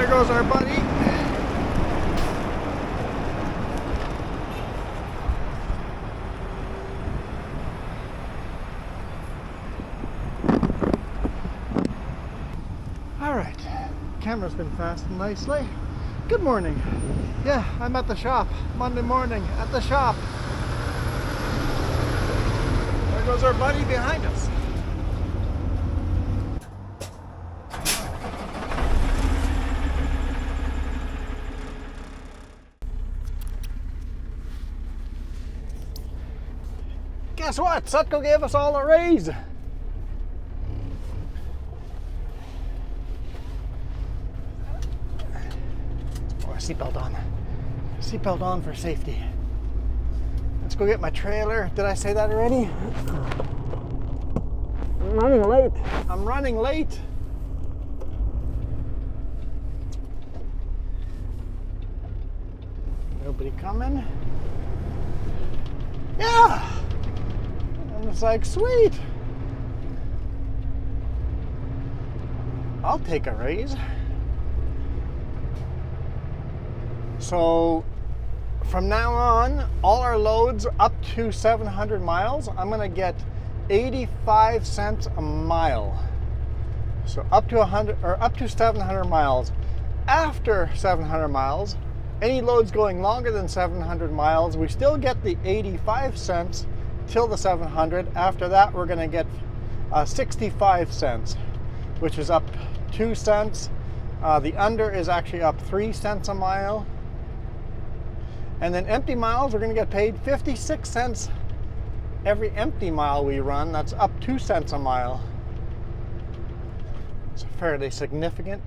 There goes our buddy. All right, camera's been fastened nicely. Good morning. Yeah, I'm at the shop. Monday morning at the shop. There goes our buddy behind us. Guess what? Sutco gave us all a raise. Seatbelt on. Seatbelt on for safety. Let's go get my trailer. Did I say that already? I'm running late. I'm running late. Nobody coming? Yeah! And it's like, sweet. I'll take a raise. So from now on, all our loads up to 700 miles, I'm going to get 85 cents a mile. So up to 100 or up to 700 miles. After 700 miles, any loads going longer than 700 miles, we still get the 85 cents till the 700. After that, we're going to get 65 cents, which is up 2 cents. The under is actually up 3 cents a mile. And then empty miles, we're going to get paid 56 cents every empty mile we run. That's up 2 cents a mile. It's fairly significant.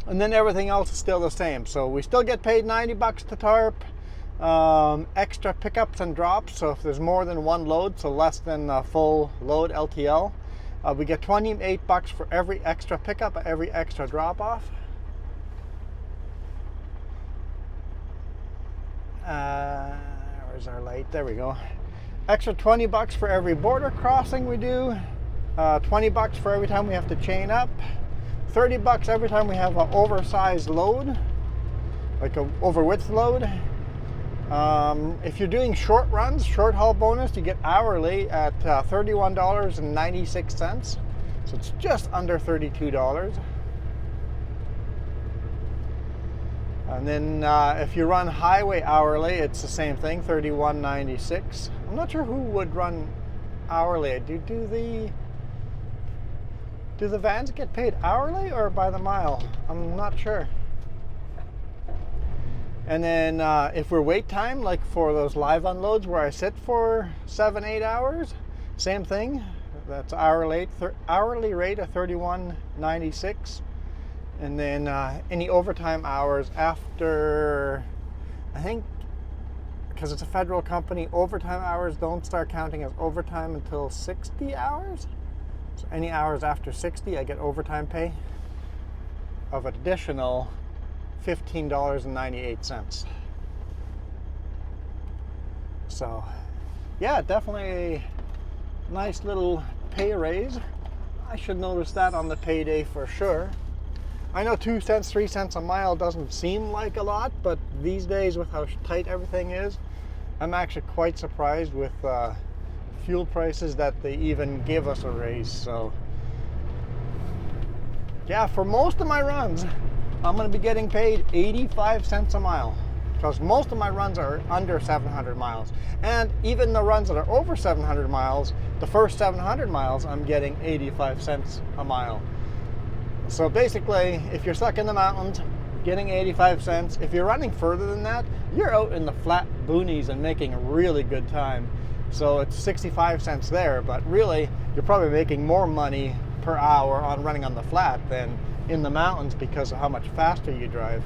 And then everything else is still the same. So we still get paid 90 bucks to tarp, extra pickups and drops. So if there's more than one load, so less than a full load LTL, we get 28 bucks for every extra pickup, every extra drop off. Where's our light? There we go. Extra 20 bucks for every border crossing we do. 20 bucks for every time we have to chain up. 30 bucks every time we have an oversized load, like an over width load. If you're doing short runs, short haul bonus, you get hourly at $31.96. So it's just under $32. And then if you run highway hourly, it's the same thing, $31.96. I'm not sure who would run hourly. Do the vans get paid hourly or by the mile? I'm not sure. And then if we're wait time, like for those live unloads where I sit for 7-8 hours, same thing. That's hourly rate of $31.96. And then any overtime hours after, I think, because it's a federal company, overtime hours don't start counting as overtime until 60 hours. So any hours after 60, I get overtime pay of additional $15.98. So, yeah, definitely a nice little pay raise. I should notice that on the payday for sure. I know 2 cents, 3 cents a mile doesn't seem like a lot, but these days with how tight everything is, I'm actually quite surprised with fuel prices that they even give us a raise. So yeah, for most of my runs, I'm going to be getting paid 85 cents a mile because most of my runs are under 700 miles. And even the runs that are over 700 miles, the first 700 miles, I'm getting 85 cents a mile. So basically, if you're stuck in the mountains, getting 85 cents. If you're running further than that, you're out in the flat boonies and making a really good time. So it's 65 cents there, but really, you're probably making more money per hour on running on the flat than in the mountains because of how much faster you drive.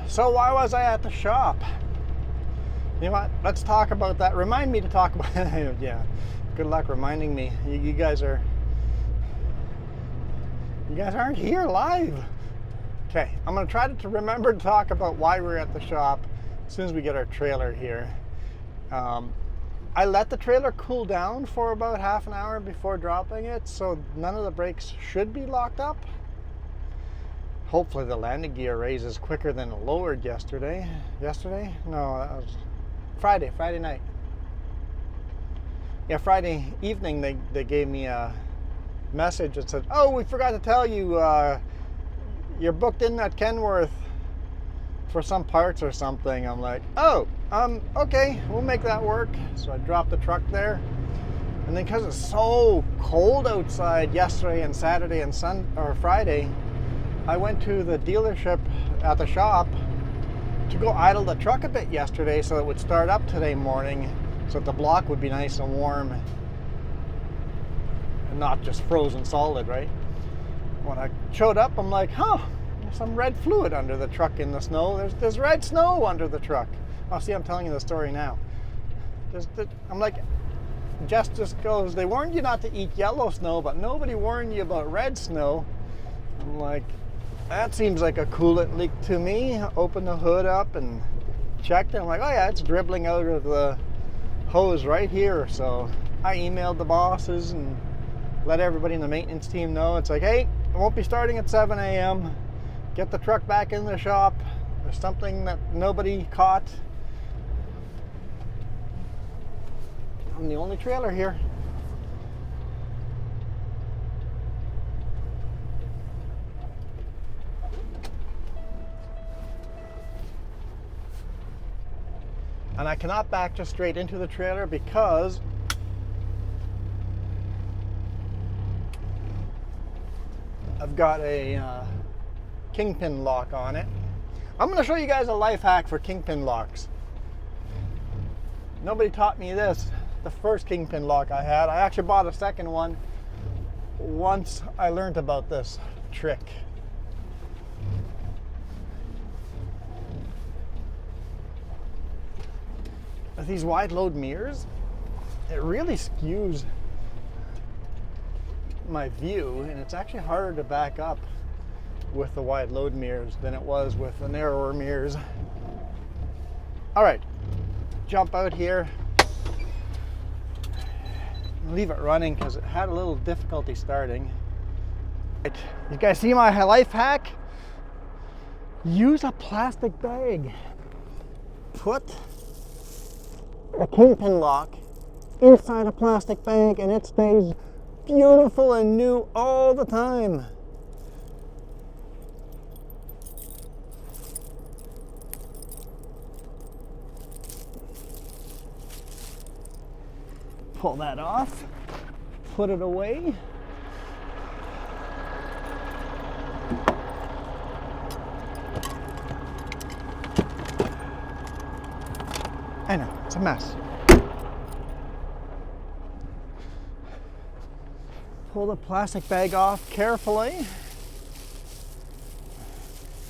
So why was I at the shop? You know what? Let's talk about that. Remind me to talk about it. Yeah. Good luck reminding me. You guys aren't here live. Okay. I'm going to try to remember to talk about why we're at the shop as soon as we get our trailer here. I let the trailer cool down for about half an hour before dropping it, so none of the brakes should be locked up. Hopefully the landing gear raises quicker than it lowered yesterday. Yesterday? No, that was Friday night. Yeah, Friday evening they gave me a message that said, oh, we forgot to tell you, you're booked in at Kenworth for some parts or something. I'm like, oh, okay, we'll make that work. So I dropped the truck there. And then because it's so cold outside yesterday and Saturday and Friday, I went to the dealership at the shop to go idle the truck a bit yesterday so it would start up today morning so that the block would be nice and warm and not just frozen solid, right? When I showed up, I'm like, huh, there's some red fluid under the truck in the snow. There's red snow under the truck. Oh, see, I'm telling you the story now. I'm like, Jess just goes, they warned you not to eat yellow snow, but nobody warned you about red snow. I'm like, that seems like a coolant leak to me. Opened the hood up and checked it. I'm like, oh yeah, it's dribbling out of the hose right here. So I emailed the bosses and let everybody in the maintenance team know. It's like, hey, it won't be starting at 7 a.m. Get the truck back in the shop. There's something that nobody caught. I'm the only trailer here. And I cannot back just straight into the trailer because I've got a Kingpin lock on it. I'm going to show you guys a life hack for Kingpin locks. Nobody taught me this. The first Kingpin lock I had, I actually bought a second one once I learned about this trick. With these wide load mirrors, it really skews my view, and it's actually harder to back up with the wide load mirrors than it was with the narrower mirrors. All right, jump out here, leave it running because it had a little difficulty starting. Right. You guys see my life hack? Use a plastic bag. Put a Kingpin lock inside a plastic bag and it stays beautiful and new all the time. Pull that off, put it away. I know, it's a mess. Pull the plastic bag off carefully.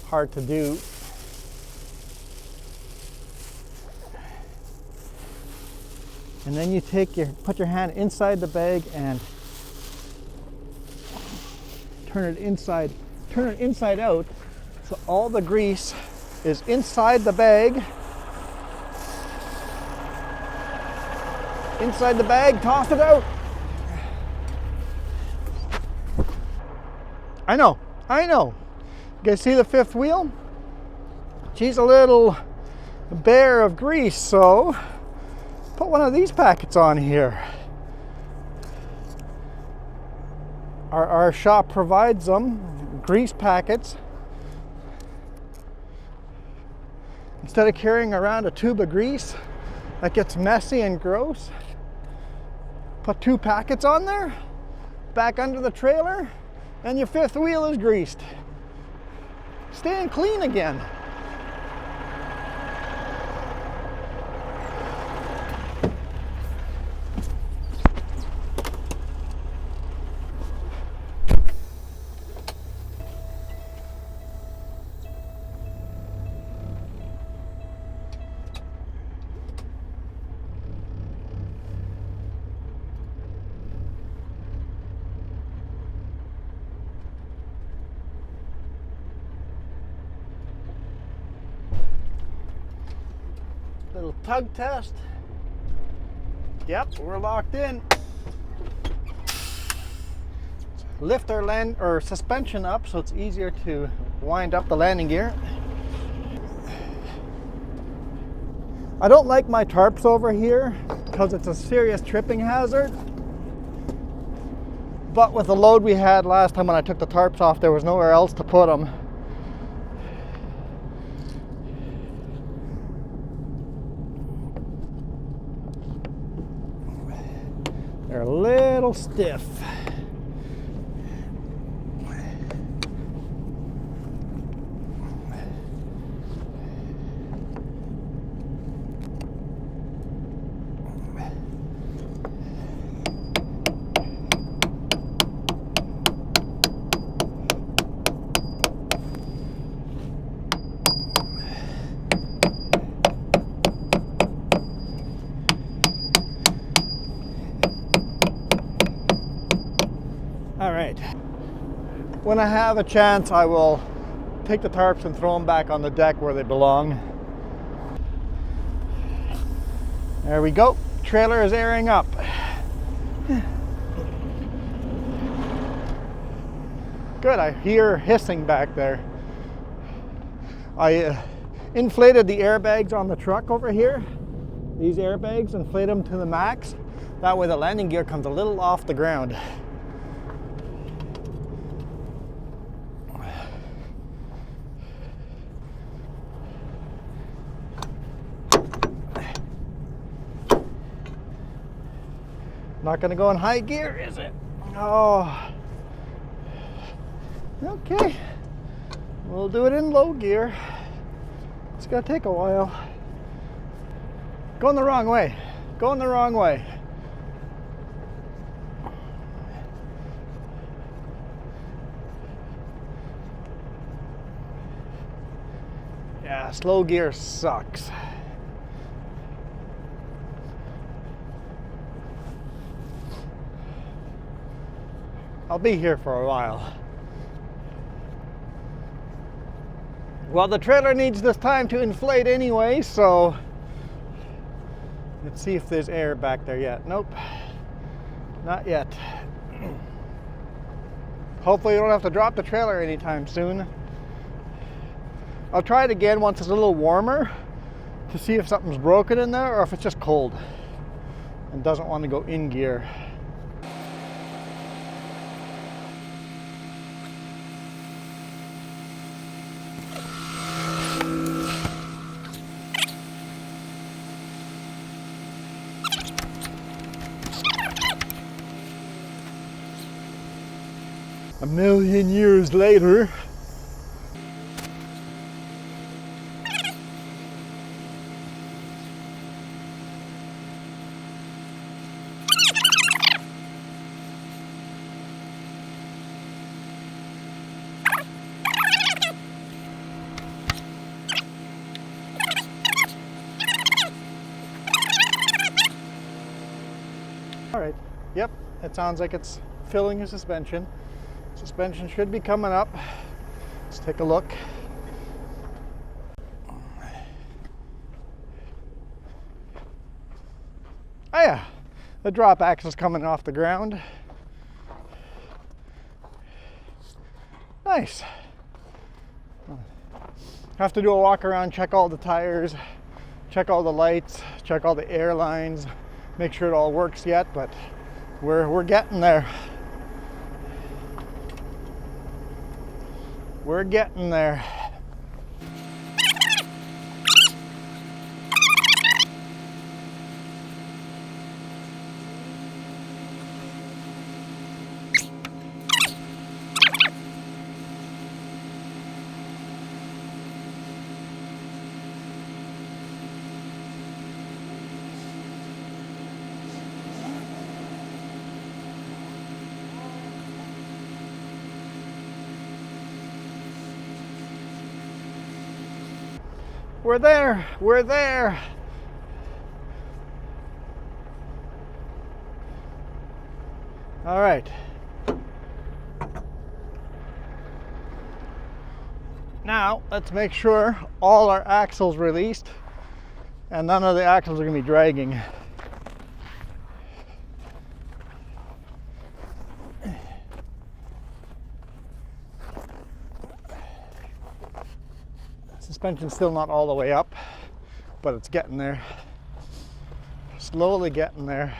Hard to do. And then you put your hand inside the bag and turn it inside out so all the grease is inside the bag. Inside the bag, toss it out. I know. You guys see the fifth wheel? She's a little bare of grease, so put one of these packets on here. Our shop provides them, grease packets. Instead of carrying around a tube of grease that gets messy and gross, put 2 packets on there, back under the trailer, and your fifth wheel is greased. Staying clean again. Little tug test. Yep, we're locked in. Lift our suspension up so it's easier to wind up the landing gear. I don't like my tarps over here because it's a serious tripping hazard. But with the load we had last time when I took the tarps off, there was nowhere else to put them. They're a little stiff. All right, when I have a chance, I will take the tarps and throw them back on the deck where they belong. There we go, trailer is airing up. Good, I hear hissing back there. I inflated the airbags on the truck over here. These airbags, inflate them to the max. That way the landing gear comes a little off the ground. Not gonna go in high gear, is it? Oh, okay. We'll do it in low gear. It's gonna take a while. Going the wrong way. Going the wrong way. Yeah, slow gear sucks. I'll be here for a while. Well, the trailer needs this time to inflate anyway, so let's see if there's air back there yet. Nope, not yet. Hopefully you don't have to drop the trailer anytime soon. I'll try it again once it's a little warmer to see if something's broken in there or if it's just cold and doesn't want to go in gear. A million years later. All right, yep, it sounds like it's filling the suspension. Suspension should be coming up. Let's take a look. Oh yeah, the drop axle is coming off the ground. Nice. Have to do a walk around, check all the tires, check all the lights, check all the air lines, make sure it all works yet, but we're getting there. We're getting there. We're there, we're there. All right. Now, let's make sure all our axles released. and none of the axles are going to be dragging. Suspension's still not all the way up, but it's getting there. Slowly getting there.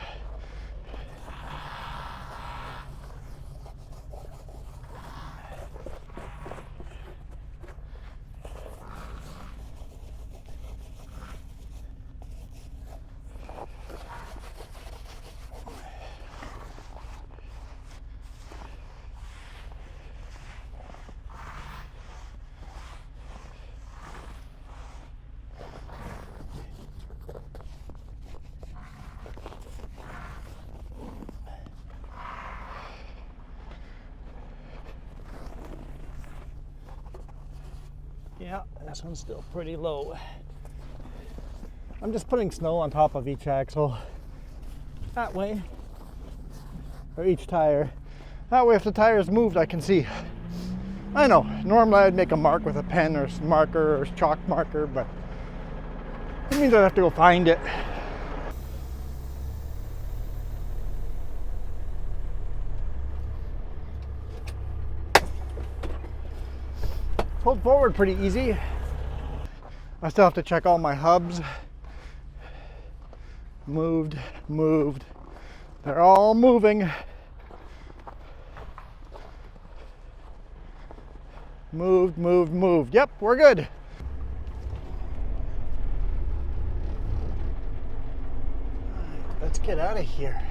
Yeah, this one's still pretty low. I'm just putting snow on top of each axle. That way. Or each tire. That way if the tire is moved, I can see. I know, normally I'd make a mark with a pen or marker or chalk marker, but it means I'd have to go find it. Pulled forward pretty easy. I still have to check all my hubs. Moved. They're all moving. Moved. Yep, we're good. Let's get out of here.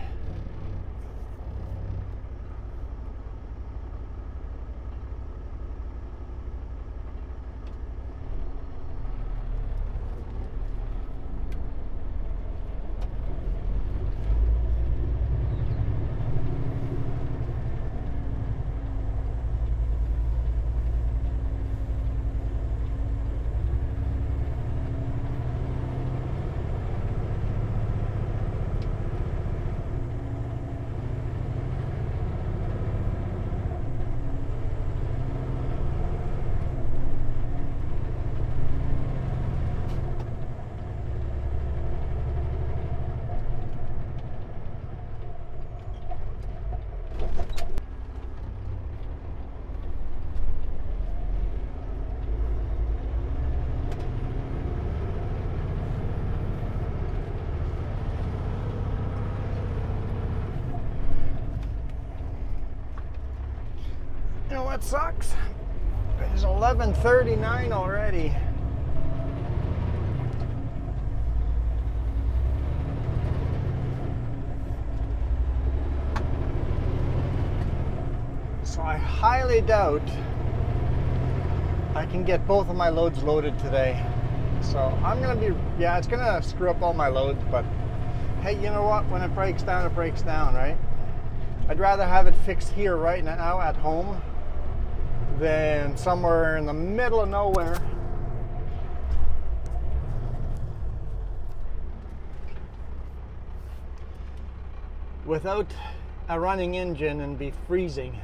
You know what sucks? It's 11:39 already. So I highly doubt I can get both of my loads loaded today. So I'm gonna be, yeah, it's gonna screw up all my loads, but hey, you know what? When it breaks down, right? I'd rather have it fixed here right now at home than somewhere in the middle of nowhere. Without a running engine and be freezing.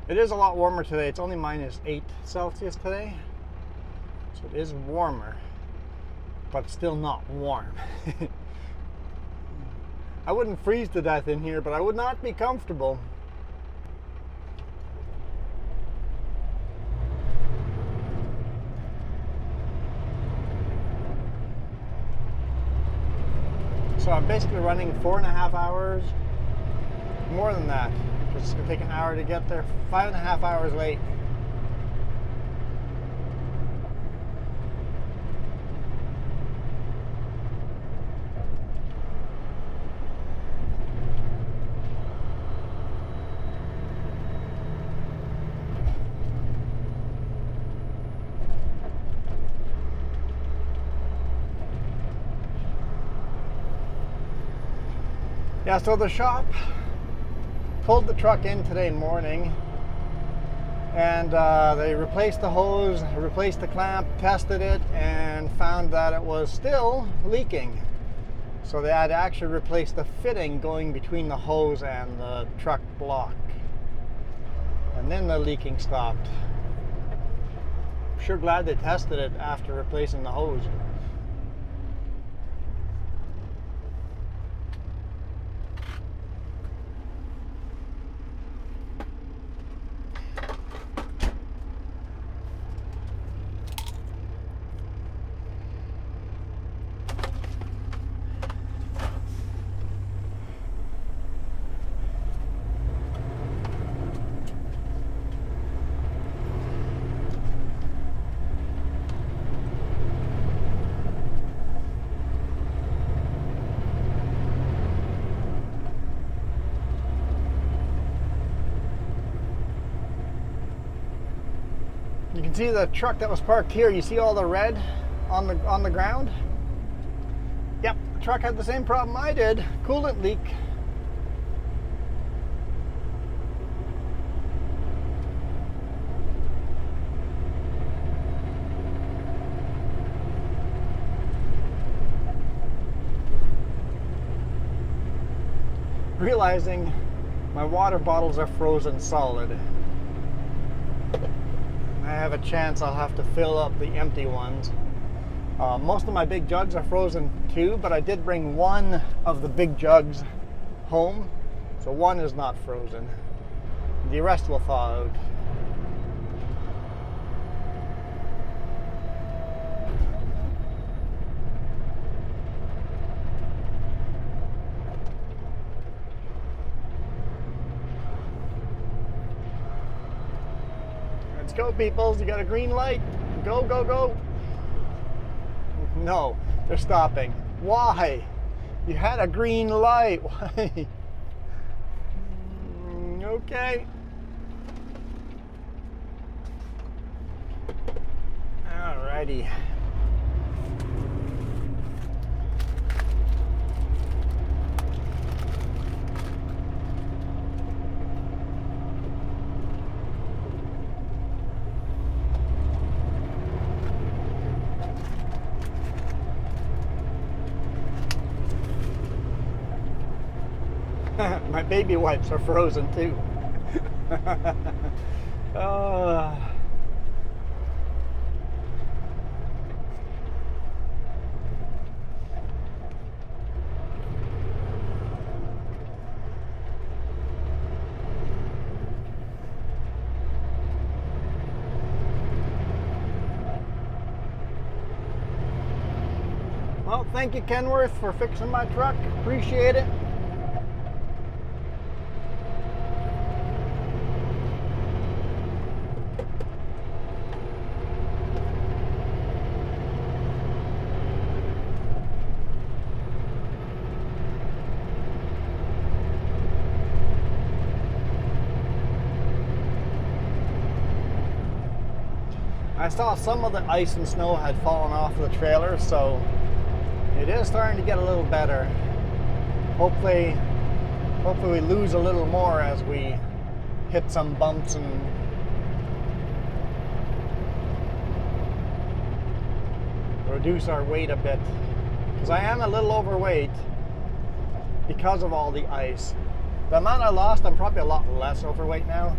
It is a lot warmer today. It's only -8 Celsius today. So it is warmer, but still not warm. I wouldn't freeze to death in here, but I would not be comfortable. So I'm basically running 4.5 hours, more than that, because it's going to take an hour to get there, 5.5 hours late. Yeah, so the shop pulled the truck in today morning, and they replaced the hose, replaced the clamp, tested it, and found that it was still leaking. So they had to actually replace the fitting going between the hose and the truck block. And then the leaking stopped. I'm sure glad they tested it after replacing the hose. see the truck that was parked here. You see all the red on the ground? Yep, the truck had the same problem I did. Coolant leak. Realizing my water bottles are frozen solid. I have a chance I'll have to fill up the empty ones. Most of my big jugs are frozen too, but I did bring one of the big jugs home, so one is not frozen. The rest will thaw out. Let's go, peoples. You got a green light. Go, go, go. No, they're stopping. Why? You had a green light. Why? Okay. Alrighty. My baby wipes are frozen too. Well, thank you, Kenworth, for fixing my truck. Appreciate it. I saw some of the ice and snow had fallen off the trailer, so it is starting to get a little better. Hopefully we lose a little more as we hit some bumps and reduce our weight a bit. Because I am a little overweight because of all the ice. The amount I lost, I'm probably a lot less overweight now.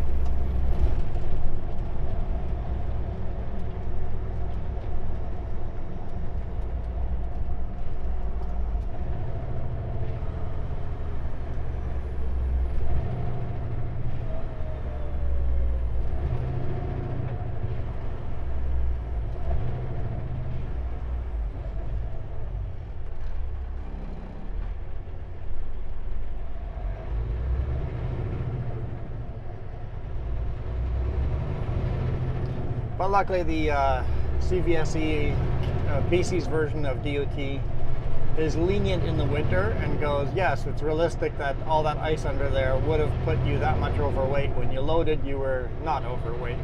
But luckily the CVSE, BC's version of DOT is lenient in the winter and goes, yes, it's realistic that all that ice under there would have put you that much overweight. When you loaded, you were not overweight.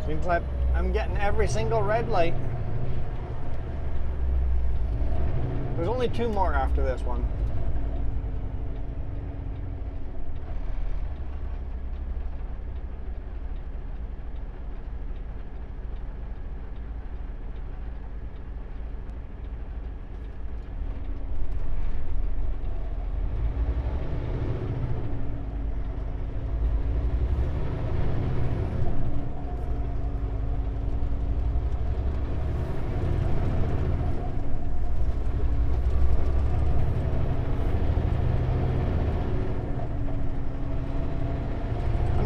Seems like I'm getting every single red light. There's only 2 more after this one.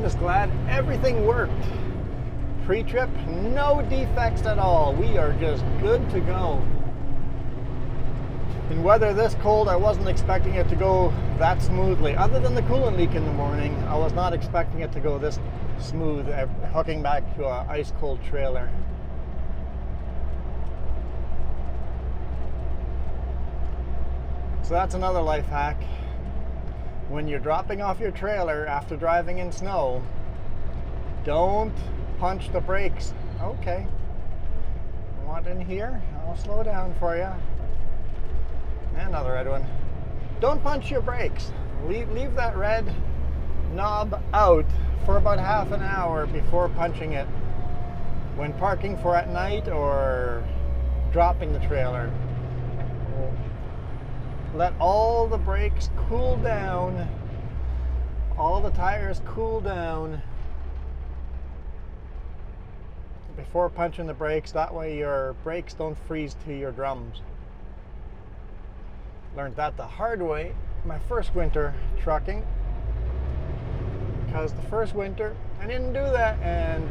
just glad everything worked. Pre-trip, no defects at all. We are just good to go. In weather this cold, I wasn't expecting it to go that smoothly. Other than the coolant leak in the morning, I was not expecting it to go this smooth, hooking back to an ice cold trailer. So that's another life hack. When you're dropping off your trailer after driving in snow, don't punch the brakes. Okay. You want in here? I'll slow down for you. And another red one. Don't punch your brakes. Leave that red knob out for about half an hour before punching it when parking for at night or dropping the trailer. Let all the brakes cool down, all the tires cool down before punching the brakes. That way your brakes don't freeze to your drums. Learned that the hard way my first winter trucking, because the first winter I didn't do that and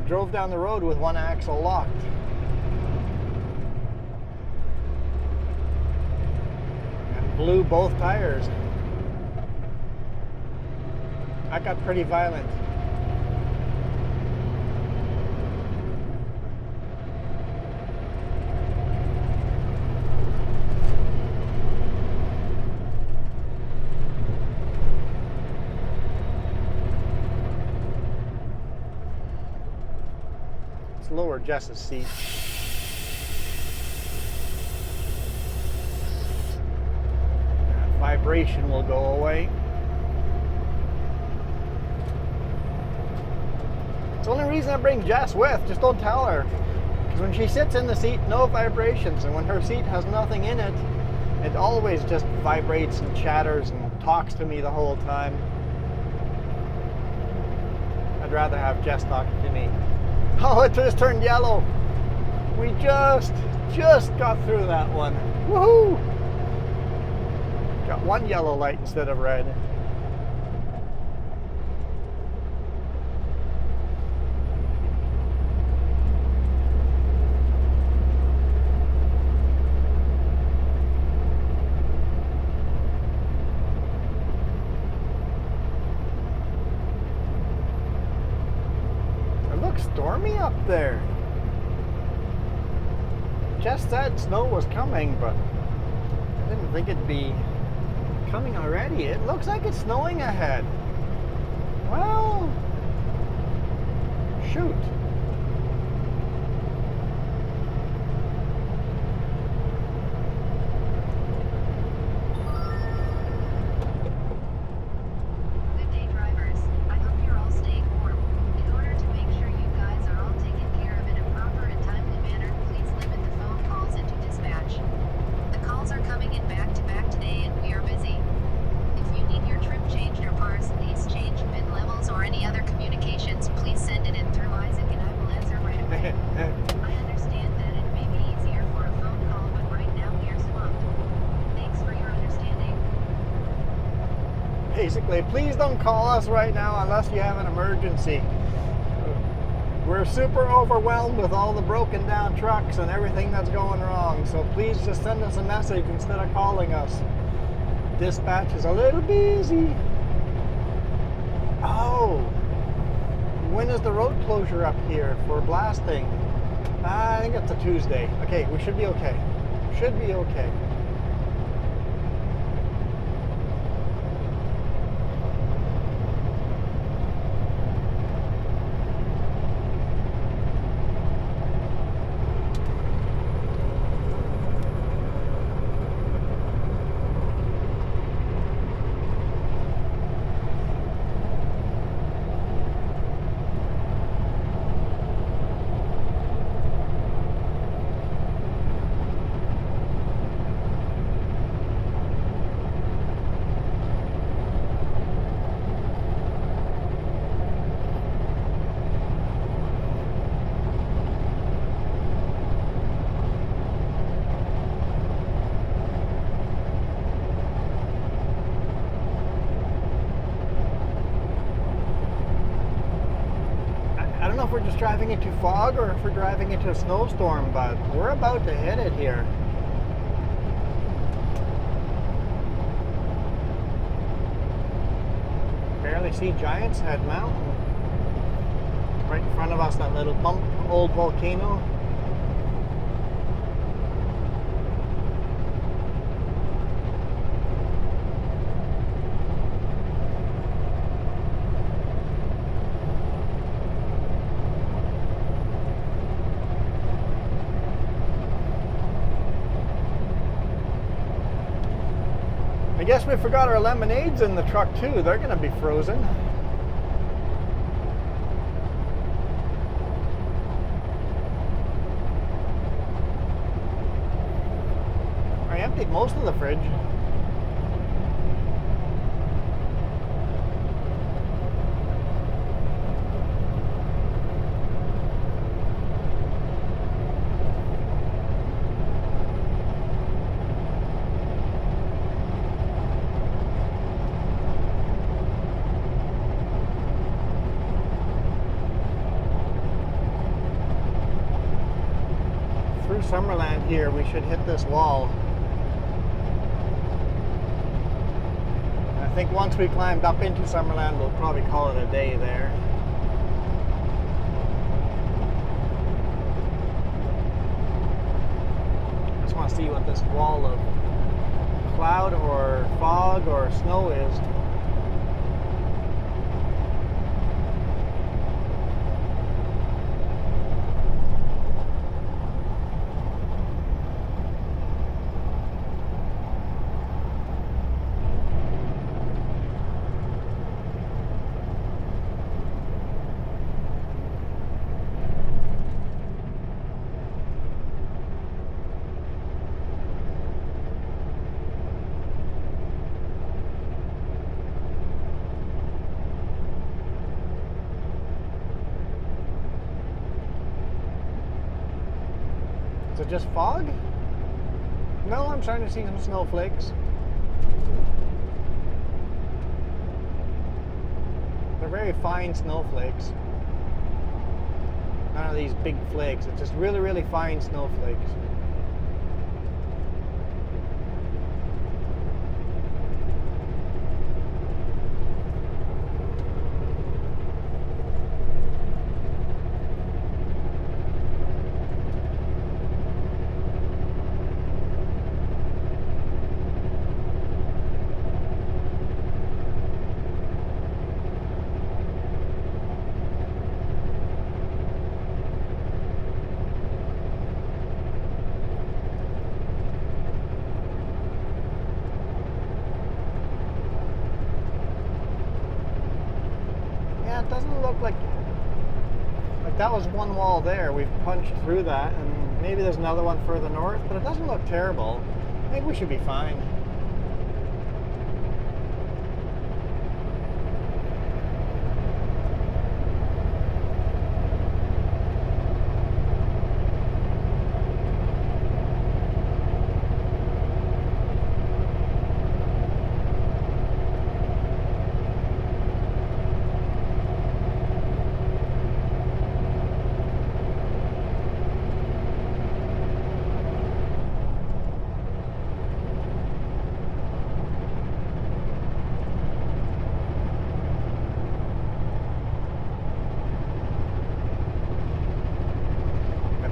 drove down the road with one axle locked. And blew both tires. That got pretty violent. Lower Jess's seat. That vibration will go away. It's the only reason I bring Jess with. Just don't tell her. Because when she sits in the seat, no vibrations. And when her seat has nothing in it, it always just vibrates and chatters and talks to me the whole time. I'd rather have Jess talking to me. Oh, it just turned yellow. We just got through that one. Woohoo! Got one yellow light instead of red. Stormy up there. Just said snow was coming, but I didn't think it'd be coming already. It looks like it's snowing ahead. Well, shoot. Basically, please don't call us right now unless you have an emergency. We're super overwhelmed with all the broken down trucks and everything that's going wrong, so please just send us a message instead of calling us. Dispatch is a little busy. Oh, when is the road closure up here for blasting? I think it's a Tuesday. Okay, we should be okay. Should be okay. if we're just driving into fog or if we're driving into a snowstorm, but we're about to hit it here. Barely see Giant's Head Mountain. Right in front of us, that little bump, old volcano. I guess we forgot our lemonades in the truck too. They're going to be frozen. I emptied most of the fridge. Summerland here, we should hit this wall. I think once we climbed up into Summerland, we'll probably call it a day there. I just want to see what this wall of cloud or fog or snow is. Is it just fog? No, I'm starting to see some snowflakes. They're very fine snowflakes. None of these big flakes. It's just really, really fine snowflakes. It doesn't look like that was one wall there. We've punched through that, and maybe there's another one further north, but it doesn't look terrible. I think we should be fine.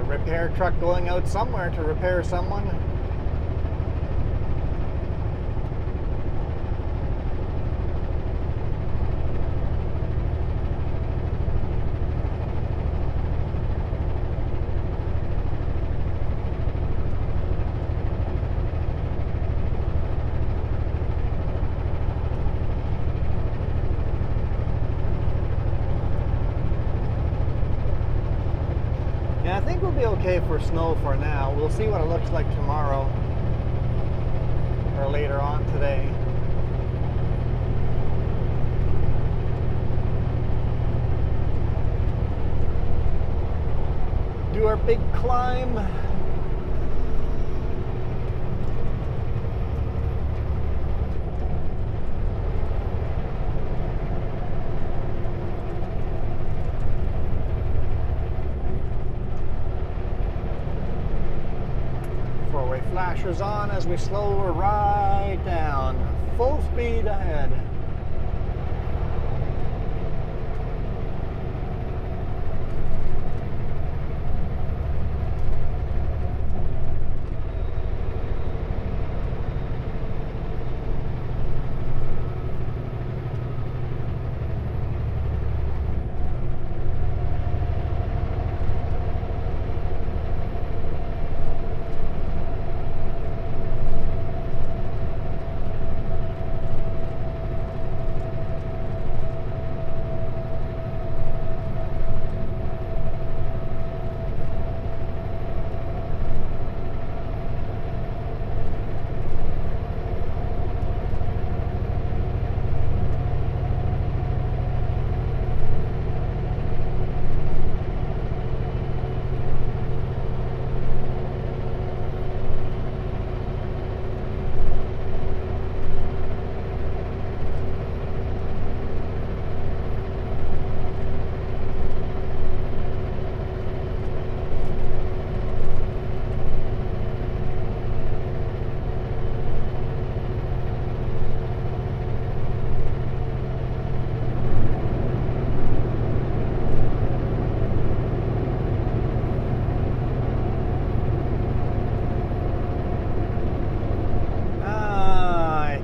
Repair truck going out somewhere to repair someone. I think we'll be okay for snow for now. We'll see what it looks like tomorrow or later on today. Do our big climb. flashers on as we slow right down. Full speed ahead.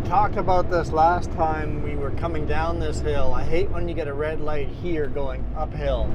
Talked about this last time we were coming down this hill. I hate when you get a red light here going uphill.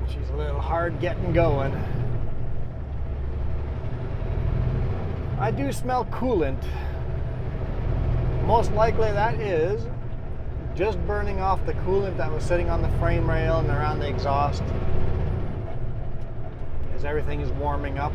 She's a little hard getting going. I do smell coolant. Most likely that is just burning off the coolant that was sitting on the frame rail and around the exhaust as everything is warming up.